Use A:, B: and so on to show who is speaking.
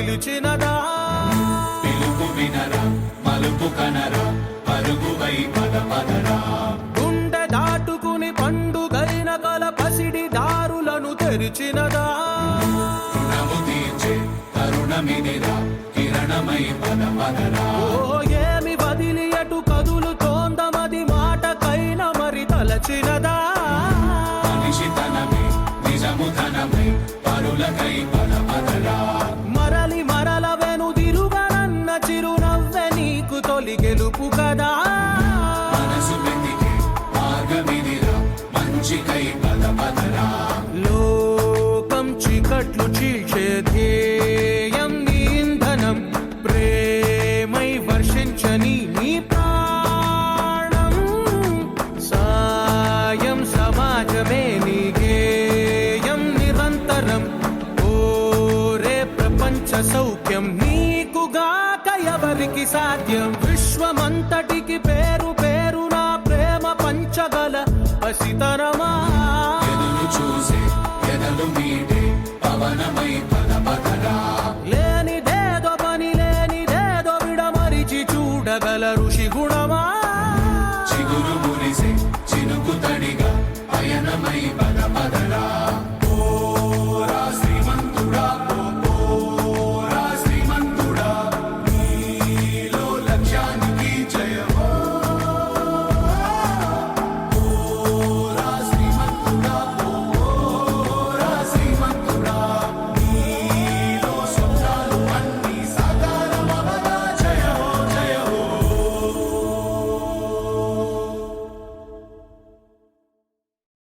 A: పిలిచినదా
B: పిలుపు వినరా మలుపు కనరా పరుగువై పద పదరా
A: గుండె దాటుకుని పండుగైన కల పసిడి దారులను తెరిచినదా
B: రుణము తీర్చే తరుణమినిరా కిరణమై పద పదరా
A: ఓ ఏమి వదిలి అటు కదులుతోందమది మాటకైన మరి తలచినదా
B: మనిషితనమే నిజము ధనమై పరులకై పద పదరా
A: మరలి మరల వెనుదిరుగనన్న చిరునవ్వె నీకు తొలి గెలుపు కదా
B: మనసు వెతికే మార్గమినిరా మంచికై పద పదరా
A: లోకం చీకట్లు చీల్చే ధ్యేయం నీ ఇంధనం ప్రేమై వర్షించని నీ ప్రాణం సాయం సమాజమే నీ గేయం నిరంతరం ఓరే ప్రపంచ సౌఖ్యం నీకుగాక ఎవరికి సాధ్యం విశ్వమంతటికి పేరు పేరు నా ప్రేమ పంచగల పసితరమా
B: ఎదురు చూసే ఎదలు మీటే పవనమై పద పదరా
A: లేనిదేదో పని లేనిదేదో విడమరిచి చూడగల ఋషి గుణమా
B: చిగురు మురిసే చినుకు తడిగా పయనమై పద పదరా